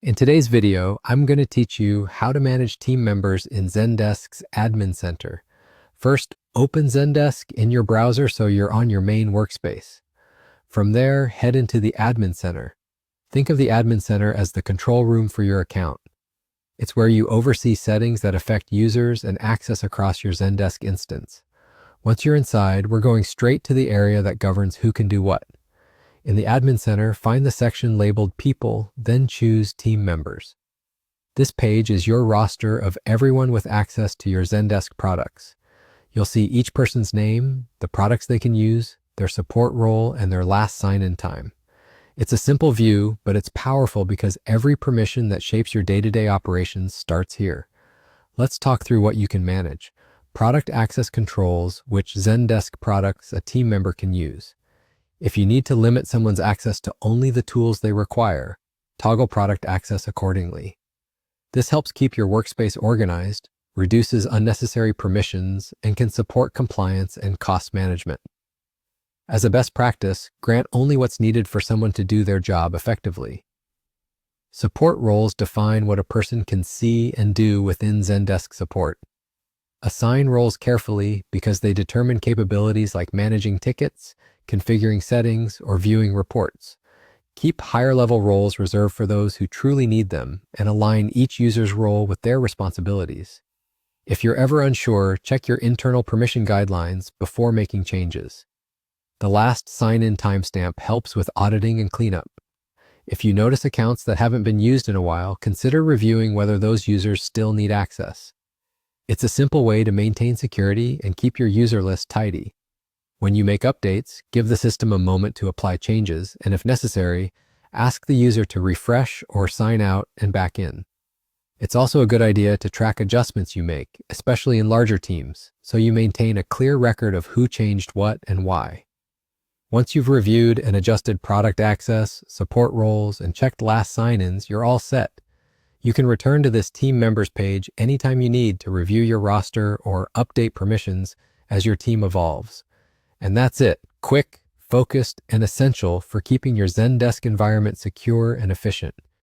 In today's video, I'm going to teach you how to manage team members in Zendesk's Admin Center. First, open Zendesk in your browser so you're on your main workspace. From there, head into the Admin Center. Think of the Admin Center as the control room for your account. It's where you oversee settings that affect users and access across your Zendesk instance. Once you're inside, we're going straight to the area that governs who can do what. In the Admin Center, find the section labeled People, then choose Team Members. This page is your roster of everyone with access to your Zendesk products. You'll see each person's name, the products they can use, their support role, and their last sign-in time. It's a simple view, but it's powerful because every permission that shapes your day-to-day operations starts here. Let's talk through what you can manage. Product access controls, which Zendesk products a team member can use. If you need to limit someone's access to only the tools they require, toggle product access accordingly. This helps keep your workspace organized, reduces unnecessary permissions, and can support compliance and cost management. As a best practice, grant only what's needed for someone to do their job effectively. Support roles define what a person can see and do within Zendesk support. Assign roles carefully because they determine capabilities like managing tickets, configuring settings, or viewing reports. Keep higher-level roles reserved for those who truly need them and align each user's role with their responsibilities. If you're ever unsure, check your internal permission guidelines before making changes. The last sign-in timestamp helps with auditing and cleanup. If you notice accounts that haven't been used in a while, consider reviewing whether those users still need access. It's a simple way to maintain security and keep your user list tidy. When you make updates, give the system a moment to apply changes, and if necessary, ask the user to refresh or sign out and back in. It's also a good idea to track adjustments you make, especially in larger teams, so you maintain a clear record of who changed what and why. Once you've reviewed and adjusted product access, support roles, and checked last sign-ins, you're all set. You can return to this Team Members page anytime you need to review your roster or update permissions as your team evolves. And that's it. Quick, focused, and essential for keeping your Zendesk environment secure and efficient.